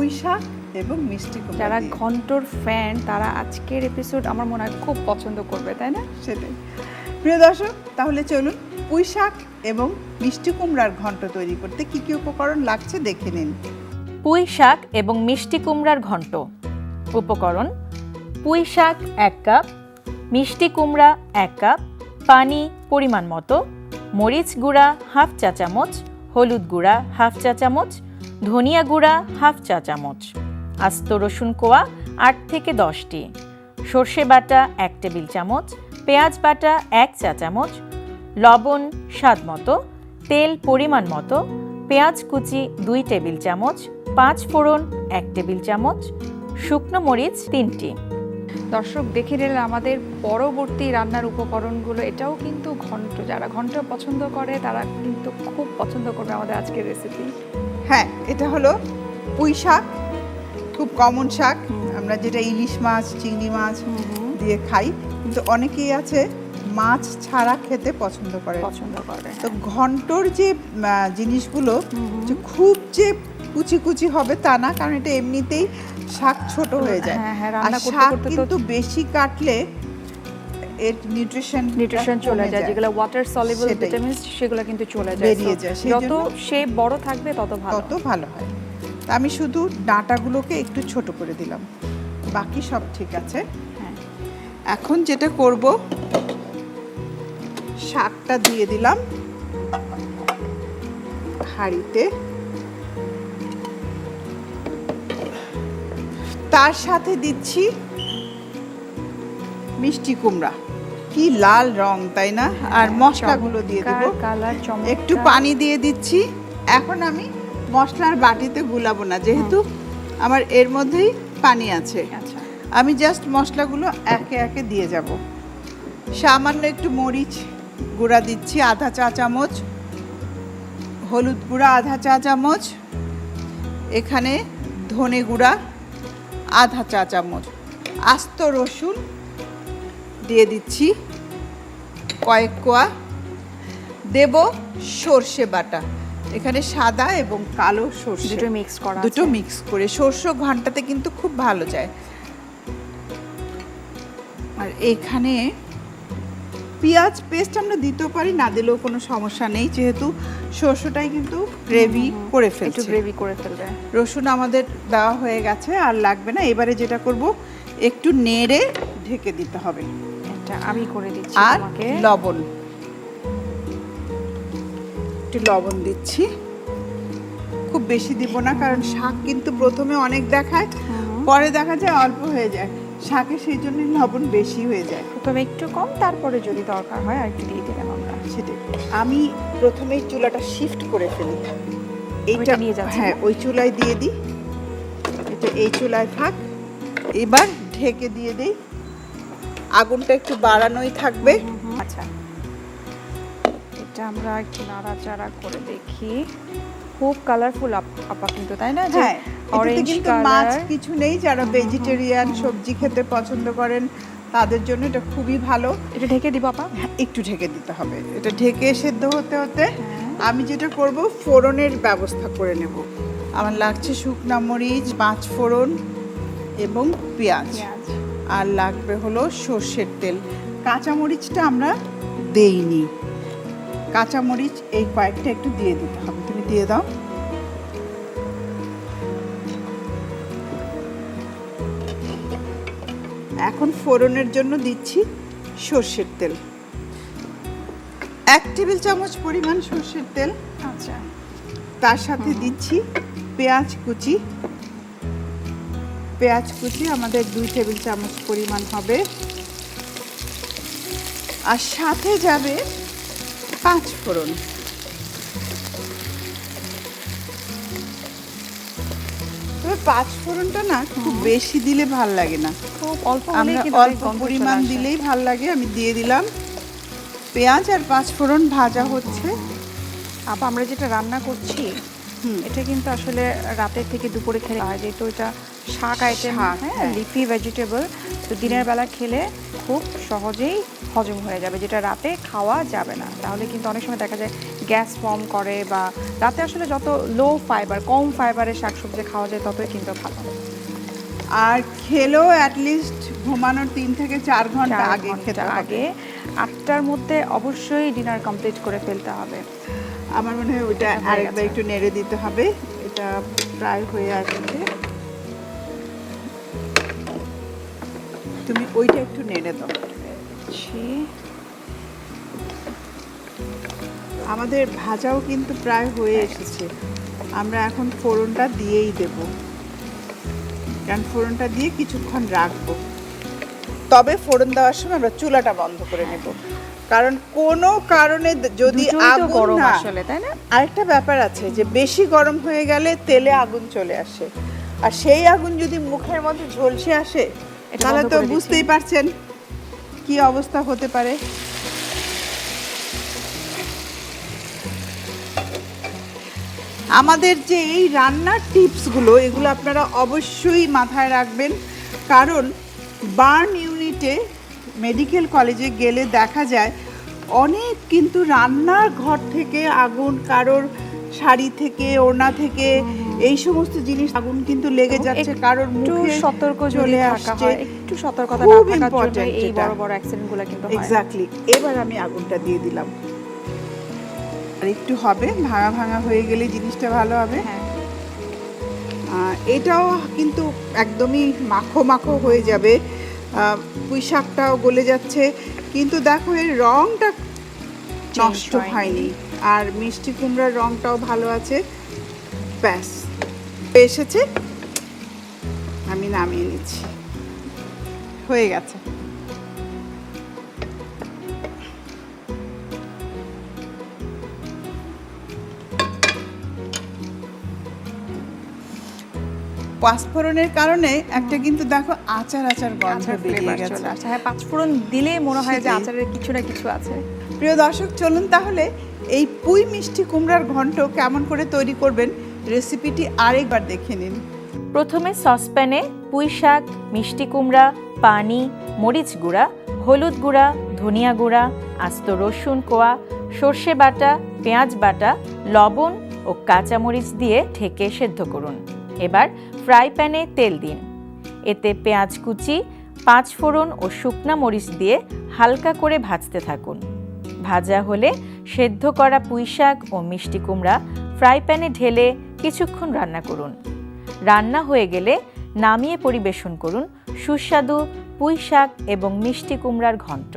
পুঁই শাক এবং মিষ্টি কুমড়া। যারা ঘন্টর ফ্যান তারা আজকের এপিসোড আমার মনে হয় খুব পছন্দ করবে, তাই না? সেটাই। প্রিয় দর্শক, তাহলে চলুন পুঁই শাক এবং মিষ্টি কুমড়ার ঘন্ট তৈরি করতে কি কি উপকরণ লাগছে দেখে নিন। পুঁই শাক এবং মিষ্টি কুমড়ার ঘন্ট। উপকরণ: পুঁই শাক 1 কাপ, মিষ্টি কুমড়া 1 কাপ, পানি পরিমাণ মতো, মরিচ গুঁড়া 1/2 চা চামচ, হলুদ গুঁড়া 1/2 চা চামচ, ধনিয়া গুঁড়া 1/2 চা চামচ, আস্ত রসুন কোয়া 8 থেকে 10টি, সর্ষে বাটা 1 টেবিল চামচ, পেঁয়াজ বাটা 1 চা চামচ, লবণ স্বাদ মতো, তেল পরিমাণ মতো, পেঁয়াজ কুচি 2 টেবিল চামচ, 5 ফোড়ন 1 টেবিল চামচ, শুকনো মরিচ 3টি। দর্শক দেখে নিলেন আমাদের পরবর্তী রান্নার উপকরণগুলো। এটাও কিন্তু ঘন্ট, যারা ঘন্ট পছন্দ করে তারা কিন্তু খুব পছন্দ করবে আমাদের আজকের রেসিপি। হ্যাঁ, এটা হলো পুঁই শাক, খুব কমন শাক। আমরা যেটা ইলিশ মাছ, চিংড়ি মাছ দিয়ে খাই, কিন্তু অনেকেই আছে মাছ ছাড়া খেতে পছন্দ করে। তো ঘন্টর যে জিনিসগুলো যে খুব যে কুচি কুচি হবে তা না, কারণ এটা এমনিতেই শাক ছোট হয়ে যায়। আর শাক কিন্তু বেশি কাটলে এর নিউট্রিশন চলে যায়, যেগুলো ওয়াটার সলিবল ভিটামিনস সেগুলো কিন্তু চলে যায়, বেরিয়ে যায়। যত সে বড় থাকবে তত ভালো হয়। তা আমি শুধু ডাঁটাগুলোকে একটু ছোট করে দিলাম, বাকি সব ঠিক আছে। এখন যেটা করব, শাকটা দিয়ে দিলাম হাঁড়িতে, তার সাথে দিচ্ছি মিষ্টি কুমড়া। কি লাল রং, তাই না? আর মশলাগুলো দিয়ে দেব, একটু পানি দিয়ে দিচ্ছি। এখন আমি মশলার বাটিতে গুলাবো না, যেহেতু আমার এর মধ্যেই পানি আছে। আমি জাস্ট মশলাগুলো একে একে দিয়ে যাব। সামান্য একটু মরিচ গুঁড়া দিচ্ছি 1/2 চা চামচ, হলুদ গুঁড়া 1/2 চা চামচ, এখানে ধনে গুঁড়া 1/2 চা চামচ, আস্ত রসুন দিয়ে দিচ্ছি কয়েক কোয়া, দেব সর্ষে বাটা। এখানে সাদা এবং কালো সর্ষে দুটো মিক্স করে। সর্ষে ঘন্টাতে কিন্তু খুব ভালো যায়। আর এখানে পেঁয়াজ পেস্ট আমরা দিতেও পারি, না দিলেও কোনো সমস্যা নেই, যেহেতু সর্ষেটাই কিন্তু গ্রেভি করে ফেলবে। রসুন আমাদের দেওয়া হয়ে গেছে, আর লাগবে না। এবারে যেটা করব, একটু নেড়ে ঢেকে দিতে হবে। এটা আমি করে দিচ্ছি। আর লবণ, একটু লবণ দিচ্ছি, খুব বেশি দিব না, কারণ শাক কিন্তু প্রথমে অনেক দেখায়, পরে দেখা যায় অল্প হয়ে যায় শাকে, সেই জন্য লবণ বেশি হয়ে যায়। প্রথমে একটু কম, তারপরে যদি দরকার হয় আর একটু দিয়ে দিলাম আমরা। সেটাই। আমি প্রথমেই চুলাটা শিফট করে ফেলি, এইটা নিয়ে যাচ্ছি। হ্যাঁ, ওই চুলায় দিয়ে দিই, এটা এই চুলায় থাক। এবার ঢেকে দিয়ে দিই, আগুনটা একটু বাড়ানোই থাকবে। আচ্ছা, এটা আমরা একটু নাড়াচাড়া করে দেখি। খুব কালারফুল আপা কিন্তু, তাই না? হ্যাঁ, অরেঞ্জ কিন্তু মাছ কিছু নেই। যারা ভেজিটেরিয়ান সবজি খেতে পছন্দ করেন তাদের জন্য এটা খুবই ভালো। এটা ঢেকে দিব আপা? একটু ঢেকে দিতে হবে। এটা ঢেকে সেদ্ধ হতে হতে আমি যেটা করব, ফোড়নের ব্যবস্থা করে নেব। আমার লাগছে শুকনা মরিচ, 5 ফোড়ন এবং পেঁয়াজ, আর লাগবে হলো সর্ষের তেল। কাঁচা মরিচটা আমরা দেইনি, কাঁচা মরিচ এই কয়েকটা একটু দিয়ে দিতে হবে। তুমি দিয়ে দাও। এখন ফোড়নের জন্য দিচ্ছি সর্ষের তেল, 1 টেবিল চামচ পরিমাণ সর্ষের তেল। আচ্ছা, তার সাথে দিচ্ছি পেঁয়াজ কুচি। পেঁয়াজ কুচি আমাদের 2 টেবিল চামচ পরিমাণ হবে। আর সাথে যাবে 5 ফোড়ন। তবে 5 ফোড়নটা না খুব বেশি দিলে ভাল লাগে না, খুব অল্প পরিমাণ দিলেই ভাল লাগে। আমি দিয়ে দিলাম। পেঁয়াজ আর 5 ফোড়ন ভাজা হচ্ছে। আপা, আমরা যেটা রান্না করছি এটা কিন্তু আসলে রাতের থেকে দুপুরে খেলে হয়, যেহেতু এটা শাক আইটেম, হ্যাঁ, লিফি ভেজিটেবল, তো দিনের বেলা খেলে খুব সহজেই হজম হয়ে যাবে, যেটা রাতে খাওয়া যাবে না। তাহলে কিন্তু অনেক সময় দেখা যায় গ্যাস ফর্ম করে, বা রাতে আসলে যত লো ফাইবার, কম ফাইবারের শাকসবজি খাওয়া যায় ততই কিন্তু ভালো। আর খেলেও অ্যাটলিস্ট ঘুমানোর 3 থেকে 4 ঘন্টা আগে খেতে হবে। 8টার মধ্যে অবশ্যই ডিনার কমপ্লিট করে ফেলতে হবে। আমার মনে হয় ওইটা আরেকবার একটু নেড়ে দিতে হবে, এটা প্রায় হয়ে আসছে। তুমি ওইটা একটু নেড়ে দাও। আমাদের ভাজাও কিন্তু প্রায় হয়ে এসেছে, আমরা এখন ফোড়নটা দিয়েই দেব, কারণ ফোড়নটা দিয়ে কিছুক্ষণ রাখবো। তবে ফোড়ন দেওয়ার সময় আমরা চুলাটা বন্ধ করে নেব, কারণ কোনো কারণে যদি আগুন না, আসলে তাই না, আরেকটা ব্যাপার আছে যে বেশি গরম হয়ে গেলে তেলে আগুন চলে আসে, আর সেই আগুন যদি মুখের মধ্যে ঝলসে আসে তাহলে তো বুঝতেই পারছেন কি অবস্থা হতে পারে। আমাদের যে এই রান্নার টিপসগুলো, এগুলো আপনারা অবশ্যই মাথায় রাখবেন, কারণ বার্ন ইউনিটে মেডিকেল কলেজে গেলে দেখা যায় অনেক কিন্তু রান্নার ঘর থেকে আগুন, কারোর শাড়ি থেকে, ওড়না থেকে, এই সমস্ত জিনিস আগুন কিন্তু লেগে যাচ্ছে, কারোর মুখে সতর্ক চলে আসছে, একটু সতর্কতা না থাকার জন্য এই বড় বড় অ্যাক্সিডেন্টগুলো কিন্তু হয়। এক্স্যাক্টলি। এবার আমি আগুনটা দিয়ে দিলাম, আর একটু হবে, ভাঙা ভাঙা হয়ে গেলে জিনিসটা ভালো হবে। এটাও কিন্তু একদমই মাখো মাখো হয়ে যাবে, পুঁই শাকটাও গলে যাচ্ছে, কিন্তু দেখো এর রংটা নষ্ট হয়নি, আর মিষ্টি কুমড়ার রংটাও ভালো আছে। ব্যাস এসেছে, আমি নামিয়ে নিচ্ছি, হয়ে গেছে। পাঁচফোড়নের কারণে একটা কিন্তু দেখো আচার আচার গন্ধ বেরিয়ে গেছে। হ্যাঁ, পাঁচফোড়ন দিলে মনে হয় যে আচারের কিছু না কিছু আছে। প্রিয় দর্শক, চলুন তাহলে এই পুঁই মিষ্টি কুমড়ার ঘন্ট কেমন করে তৈরি করবেন রেসিপিটি আরেকবার দেখে নিন। প্রথমে সসপ্যানে পুঁই শাক, মিষ্টি কুমড়া, পানি, মরিচ গুঁড়া, হলুদ গুঁড়া, ধনিয়া গুঁড়া, আস্ত রসুন কোয়া, সর্ষে বাটা, পেঁয়াজ বাটা, লবণ ও কাঁচামরিচ দিয়ে ঢেকে সেদ্ধ করুন। এবার ফ্রাই প্যানে তেল দিন, এতে পেঁয়াজ কুচি, পাঁচফোড়ন ও শুকনা মরিচ দিয়ে হালকা করে ভাজতে থাকুন। ভাজা হলে সেদ্ধ করা পুঁই শাক ও মিষ্টি কুমড়া ফ্রাই প্যানে ঢেলে কিছুক্ষণ রান্না করুন। রান্না হয়ে গেলে নামিয়ে পরিবেশন করুন সুস্বাদু পুঁই শাক এবং মিষ্টি কুমড়ার ঘন্ট।